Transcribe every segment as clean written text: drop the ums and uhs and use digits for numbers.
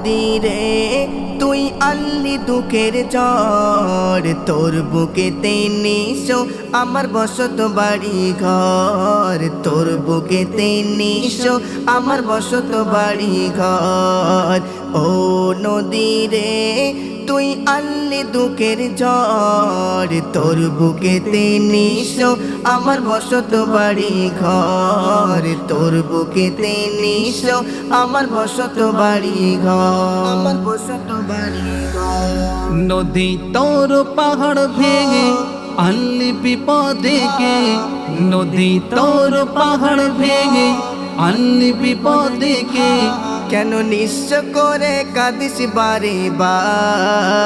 নদী রে তুই আনলি দুঃখের ঝড়, তোর বুকেতে নিশো আমার বসত বাড়ি ঘর, তোর বুকেতে নিশো আমার বসত বাড়ি ঘর। ও নদী রে তুই আনলি দুঃখের ঝড়, তোর বুকেতে নিশো আমার বসত বাড়ি ঘর, তোর বুকেতে নিশো আমার বসত বাড়ি ঘর, আমার বসত বাড়ি ঘর। নদী তোর পাহাড় ভেঙে আনলি বিপদে কে, নদী তোর পাহাড় ভেঙে আনলি বিপদে কে। কেন নিঃস্ব করে কাঁদিস বারে বার,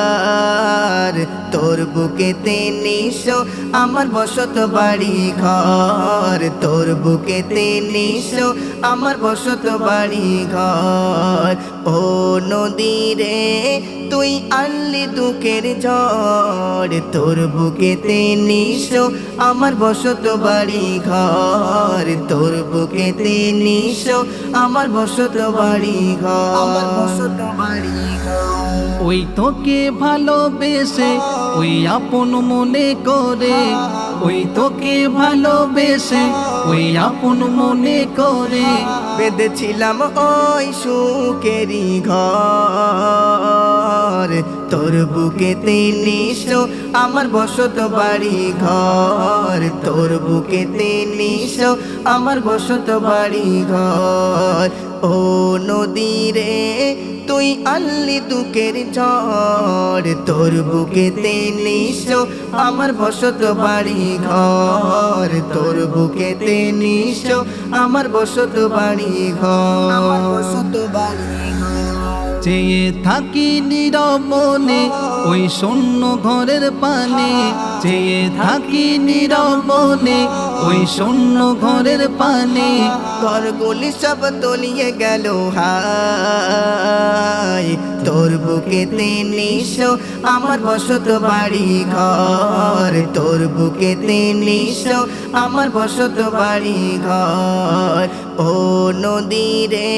তোর বুকেতে নিশো আমার বসত বাড়ি ঘর, তোর বুকেতে নিশো আমার বসত বাড়ি ঘর। ও নদী রে তুই আনলি দুঃখের ঝড়, তোর বুকেতে নিশো আমার বসত বাড়ি ঘর, তোর বুকেতে নিশো আমার বসত বাড়ি ঘর, আমার বসত বাড়ি ঘর। ওই তোকে ভালোবেসে ওই আপন মনে করে, ওই তোকে ভালোবেসে ওই আপন মনে করে। বেঁধেছিলাম ওই সুখেরই ঘর, তোর বুকেতে নিশো আমার বসত বাড়ি ঘর, তোর বুকেতে নিশো আমার বসত বাড়ি ঘর। ও নদী রে তুই আনলি দুঃখের ঝড়, তোর বুকেতে নিশো আমার বসত বাড়ি ঘর, তোর বুকেতে নিশো আমার বসত বাড়ি ঘর, আমার বসত বাড়ি ঘর। চেয়ে থাকি নীরব মনে ওই শূন্য ঘরের পানে, চেয়ে থাকি নীরব মনে ওই শূন্য ঘরের পানে। ঘরগুলি সব তলিয়ে গেল হায়, তোর বুকেতে নিশো আমার বসত বাড়ি ঘর, তোর বুকেতে নিশো আমার বসত বাড়ি ঘর। ও নদী রে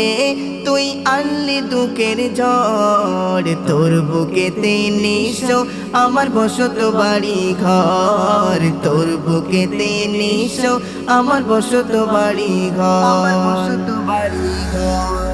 তুই আনলি দুঃখের ঝড়, তোর বুকেতে নিশো আমার বসত বাড়ি ঘর, তোর বুকেতে নিশো আমার বসত বাড়ি ঘর, আমার বসত বাড়ি ঘর।